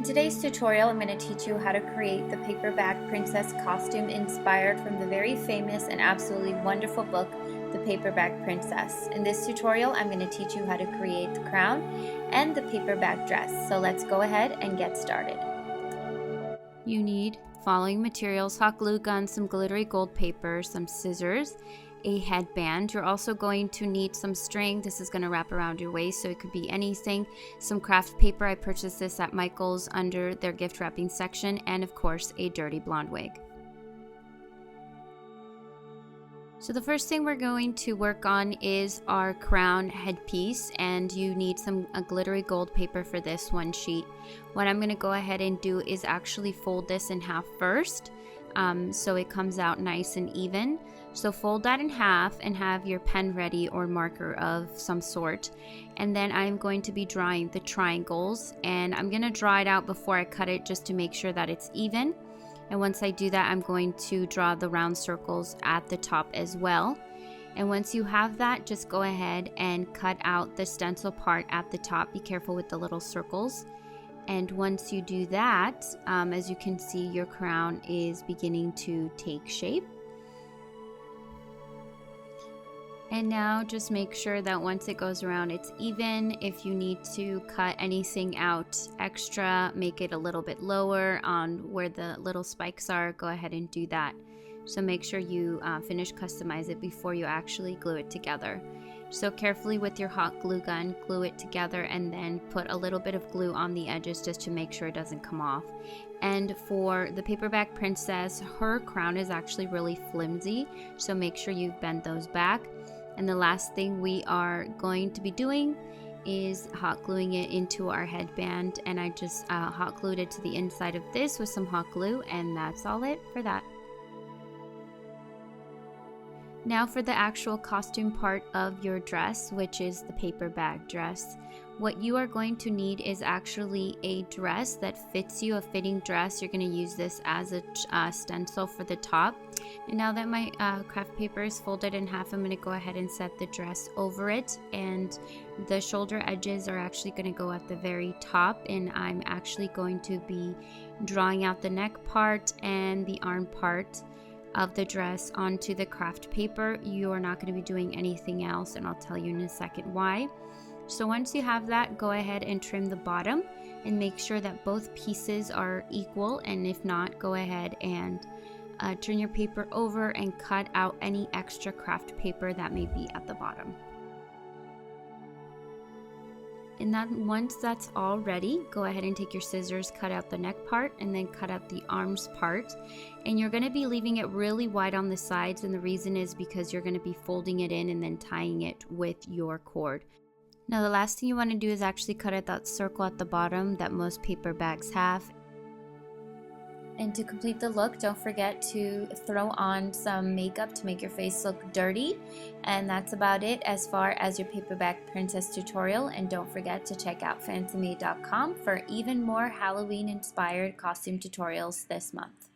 today's tutorial, I'm going to teach you how to create the paperback princess costume inspired from the very famous and absolutely wonderful book, The Paperback Princess. In this tutorial, I'm going to teach you how to create the crown and the paperback dress. So let's go ahead and get started. You need following materials: hot glue gun, some glittery gold paper, some scissors, a headband. You're also going to need some string. This is going to wrap around your waist, so it could be anything. Some craft paper. I purchased this at Michael's under their gift wrapping section, and of course a dirty blonde wig. So the first thing we're going to work on is our crown headpiece, and you need some glittery gold paper for this one sheet. What I'm going to go ahead and do is actually fold this in half first, so it comes out nice and even. So fold that in half and have your pen ready or marker of some sort. And then I'm going to be drawing the triangles, and I'm going to draw it out before I cut it just to make sure that it's even. And once I do that, I'm going to draw the round circles at the top as well. And once you have that, just go ahead and cut out the stencil part at the top. Be careful with the little circles. And once you do that, as you can see, your crown is beginning to take shape. And now just make sure that once it goes around, it's even. If you need to cut anything out extra, make it a little bit lower on where the little spikes are, go ahead and do that. So make sure you customize it before you actually glue it together. So carefully with your hot glue gun, glue it together and then put a little bit of glue on the edges just to make sure it doesn't come off. And for the paperback princess, her crown is actually really flimsy, so make sure you bend those back. And the last thing we are going to be doing is hot gluing it into our headband, and I just hot glued it to the inside of this with some hot glue, and that's all it for that. Now for the actual costume part of your dress, which is the paperback dress. What you are going to need is actually a dress that fits you, a fitting dress. You're going to use this as a stencil for the top. And now that my craft paper is folded in half, I'm going to go ahead and set the dress over it. And the shoulder edges are actually going to go at the very top. And I'm actually going to be drawing out the neck part and the arm part of the dress onto the craft paper. You are not going to be doing anything else, and I'll tell you in a second why. So once you have that, go ahead and trim the bottom and make sure that both pieces are equal, and if not, go ahead and turn your paper over and cut out any extra craft paper that may be at the bottom. And then once that's all ready, go ahead and take your scissors, cut out the neck part, and then cut out the arms part. And you're going to be leaving it really wide on the sides, and the reason is because you're going to be folding it in and then tying it with your cord. Now the last thing you want to do is actually cut out that circle at the bottom that most paperbacks have. And to complete the look, don't forget to throw on some makeup to make your face look dirty. And that's about it as far as your paperback princess tutorial. And don't forget to check out fancymade.com for even more Halloween inspired costume tutorials this month.